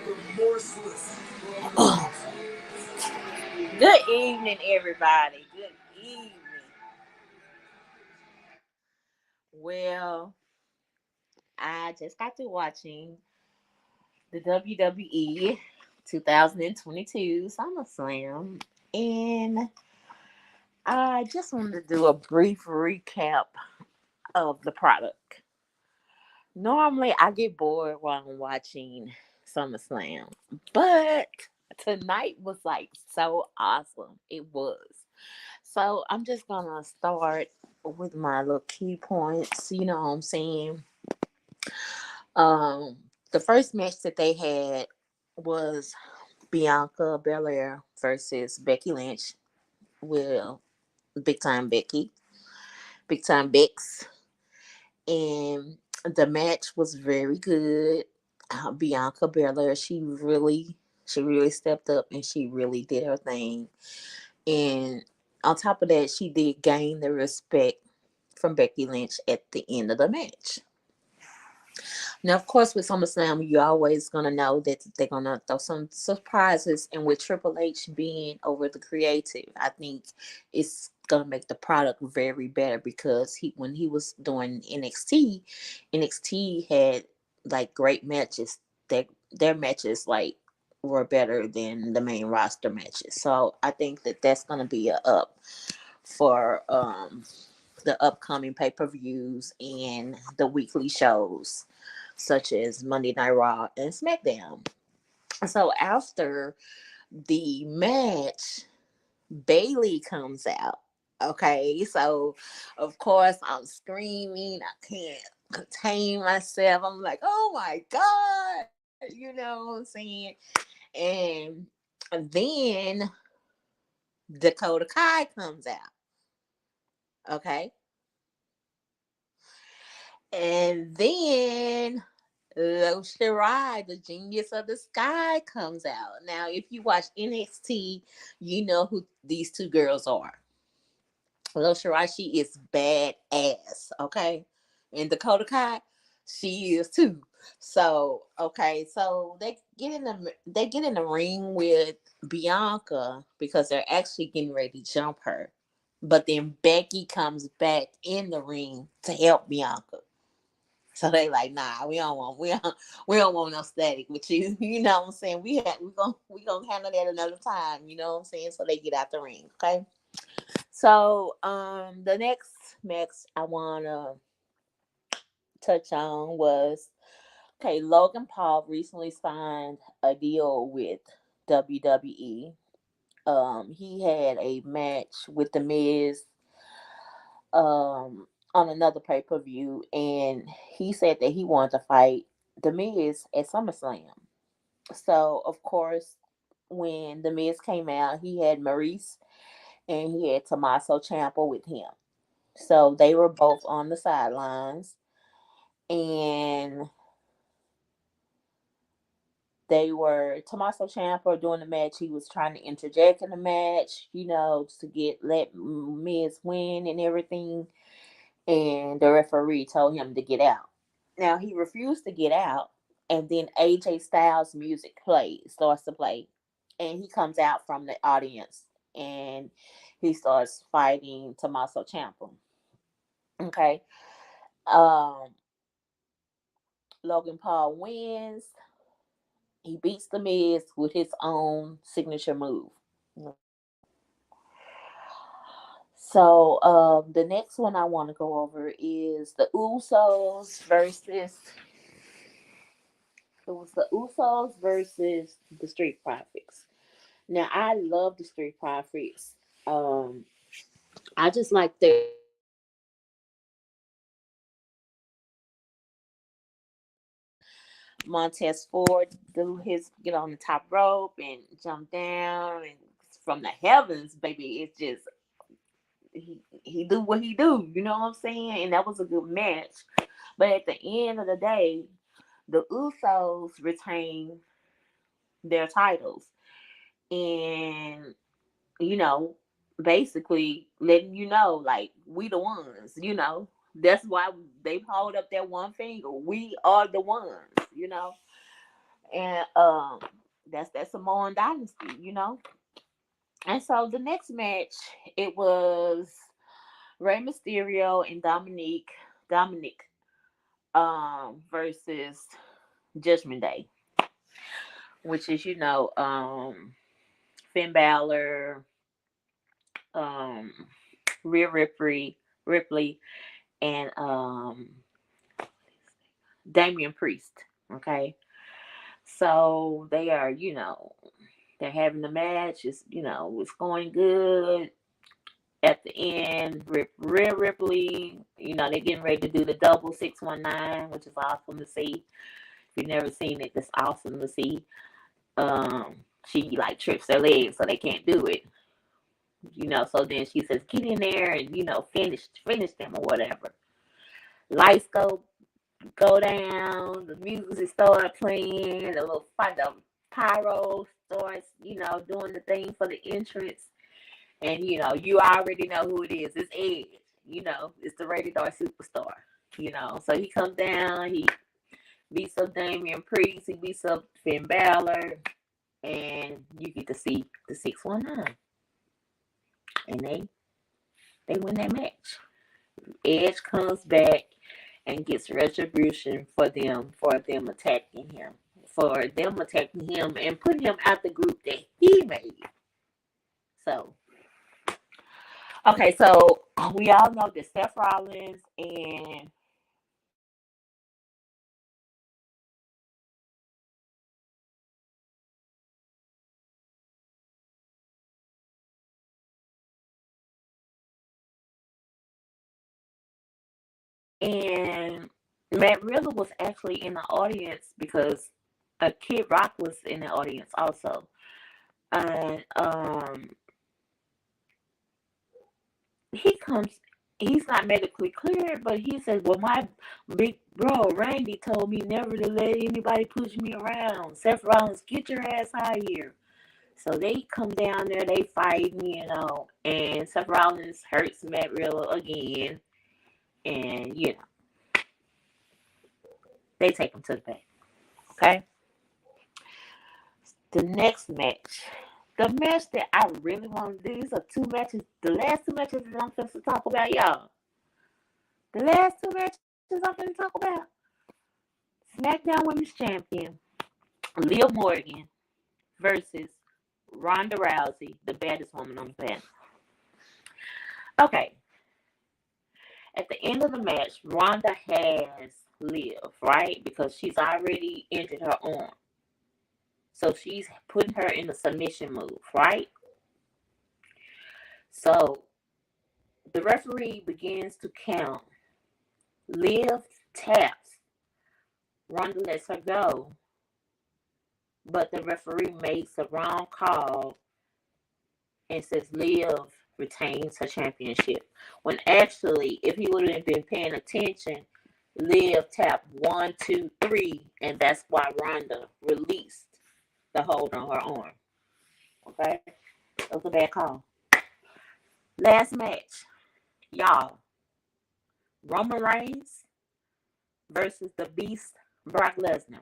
Remorseless. Good evening, everybody. Good evening. Well, I just got to watching the WWE 2022 SummerSlam, and I just wanted to do a brief recap of the product. Normally, I get bored while I'm watching SummerSlam, but tonight was like so awesome. It was. So I'm just gonna start with my little key points. You know what I'm saying? Um, the first match that they had was Bianca Belair versus Becky Lynch. Well, big time Becky, big time Bex, and the match was very good. Bianca Belair, she really stepped up and she really did her thing. And on top of that, she did gain the respect from Becky Lynch at the end of the match. Now, of course, with SummerSlam, you're always gonna know that they're gonna throw some surprises, and with Triple H being over the creative, I think it's gonna make the product very better because when he was doing NXT had like great matches. Their matches like were better than the main roster matches. So I think that that's gonna be a up for the upcoming pay per views and the weekly shows such as Monday Night Raw and SmackDown. So after the match, Bailey comes out. Okay, so of course I'm screaming. I can't contain myself. I'm like, oh my God, you know what I'm saying? And then Dakota Kai comes out. Okay, and then Lo Shirai, the genius of the sky, comes out. Now, if you watch NXT, you know who these two girls are. Lo Shirai, she is badass, okay? And Dakota Kai, she is too. So, okay, so they get in the ring with Bianca because they're actually getting ready to jump her. But then Becky comes back in the ring to help Bianca. So they like, nah, we don't want no static with you. You know what I'm saying? We gonna handle that another time. You know what I'm saying? So they get out the ring. Okay. So the next match I wanna touch on was okay. Logan Paul recently signed a deal with WWE. He had a match with the Miz on another pay per view, and he said that he wanted to fight the Miz at SummerSlam. So of course, when the Miz came out, he had Maurice and he had Tommaso Ciampa with him. So they were both on the sidelines, and they were Tommaso Ciampa during the match. He was trying to interject in the match, to let Miz win and everything. And the referee told him to get out. Now he refused to get out, and then AJ Styles' music starts to play, and he comes out from the audience and he starts fighting Tommaso Ciampa. Okay, um, Logan Paul wins. He beats the Miz with his own signature move. So the next one I want to go over is the Usos versus It was the Usos versus the Street Profits. Now I love the Street Profits. Um, I just like their Montez Ford do his get on the top rope and jump down and from the heavens, baby. It's just he do what he do. You know what I'm saying? And that was a good match. But at the end of the day, the Usos retain their titles, and you know, basically letting you know, like, we the ones. That's why they hold up that one finger. We are the ones. And that's that Samoan dynasty, you know. And so the next match, it was Rey Mysterio and Dominic versus Judgment Day, which is, you know, Finn Balor, um Rhea Ripley, and Damian Priest. Okay. So they are, you know, they're having the match. It's, you know, it's going good. At the end, Rhea Ripley, you know, they're getting ready to do the double 619, which is awesome to see. If you've never seen it, it's awesome to see. She like trips her legs, so they can't do it. You know, so then she says, "Get in there and, you know, finish them or whatever." Lights go down, the music starts playing, the little fight, the pyro starts, you know, doing the thing for the entrance. And, you know, you already know who it is. It's Edge. You know, it's the rated R superstar. You know, so he comes down, he beats up Damian Priest, he beats up Finn Balor, and you get to see the 619. And they win that match. Edge comes back and gets retribution for them attacking him. For them attacking him and putting him out the group that he made. So, okay, so we all know that Seth Rollins and Matt Riddle was actually in the audience because Kid Rock was in the audience also. And he's not medically cleared, but he says, "Well, my big bro Randy told me never to let anybody push me around. Seth Rollins, get your ass out of here." So they come down there, they fight, you know, and Seth Rollins hurts Matt Riddle again, and, you know, they take him to the back. Okay? The next match. The match that I really want to do, these are two matches, the last two matches that I'm supposed to talk about, y'all. The last two matches I'm going to talk about. SmackDown Women's Champion, Liv Morgan versus Ronda Rousey, the baddest woman on the planet. Okay. At the end of the match, Ronda has Liv, right? Because she's already injured her arm. So she's putting her in a submission move, right? So the referee begins to count. Liv taps. Ronda lets her go. But the referee makes the wrong call and says Liv retains her championship. When actually, if he would have been paying attention, Liv tapped 1, 2, 3, and that's why Ronda released the hold on her arm. Okay? That was a bad call. Last match, y'all. Roman Reigns versus the Beast Brock Lesnar.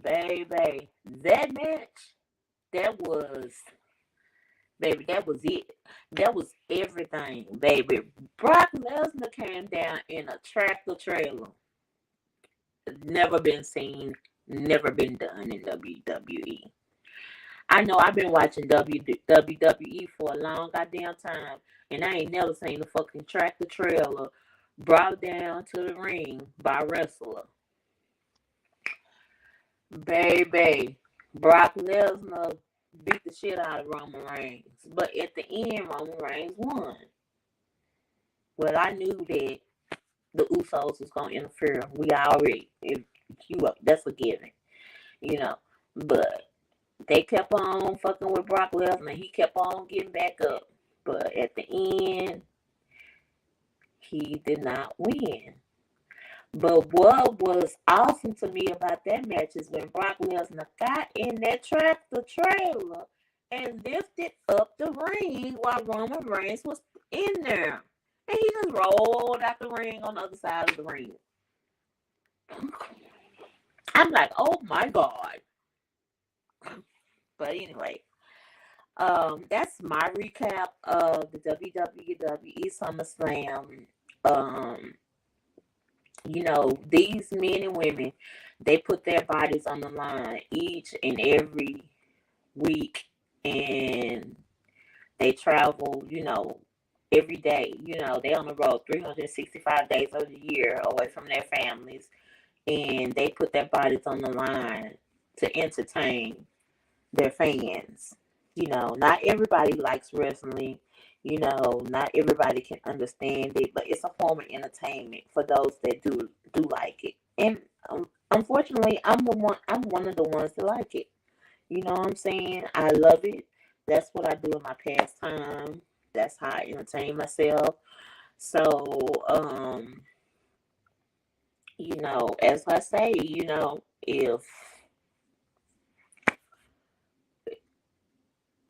Baby, that match, that was it. That was everything, baby. Brock Lesnar came down in a tractor trailer. Never been seen, never been done in WWE. I know I've been watching WWE for a long goddamn time, and I ain't never seen a fucking tractor trailer brought down to the ring by a wrestler. Baby, Brock Lesnar beat the shit out of Roman Reigns. But at the end, Roman Reigns won. Well, I knew that the Usos was going to interfere. We already, that's a given, you know. But they kept on fucking with Brock Lesnar. He kept on getting back up. But at the end, he did not win. But what was awesome to me about that match is when Brock Lesnar got in that tractor trailer and lifted up the ring while Roman Reigns was in there. And he just rolled out the ring on the other side of the ring. I'm like, oh my God. But anyway, that's my recap of the WWE Summerslam. Um, these men and women, they put their bodies on the line each and every week, and they travel, every day. They on the road 365 days of the year away from their families, and they put their bodies on the line to entertain their fans. Not everybody likes wrestling. Not everybody can understand it, but it's a form of entertainment for those that do like it. And unfortunately, I'm the one. I'm one of the ones that like it. You know what I'm saying? I love it. That's what I do in my pastime. That's how I entertain myself. So, as I say, if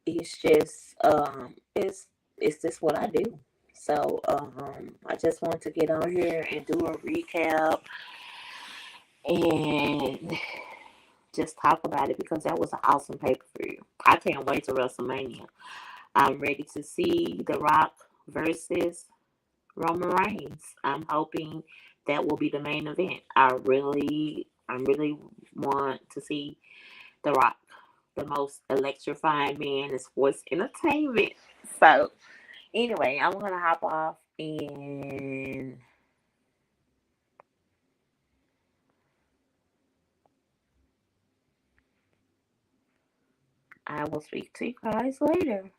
it's just it's just what I do. So I just want to get on here and do a recap and just talk about it because that was an awesome pay-per-view. I can't wait to WrestleMania. I'm ready to see The Rock versus Roman Reigns. I'm hoping that will be the main event. I really want to see The Rock, the most electrifying man in sports entertainment. So, anyway, I'm gonna hop off and I will speak to you guys later.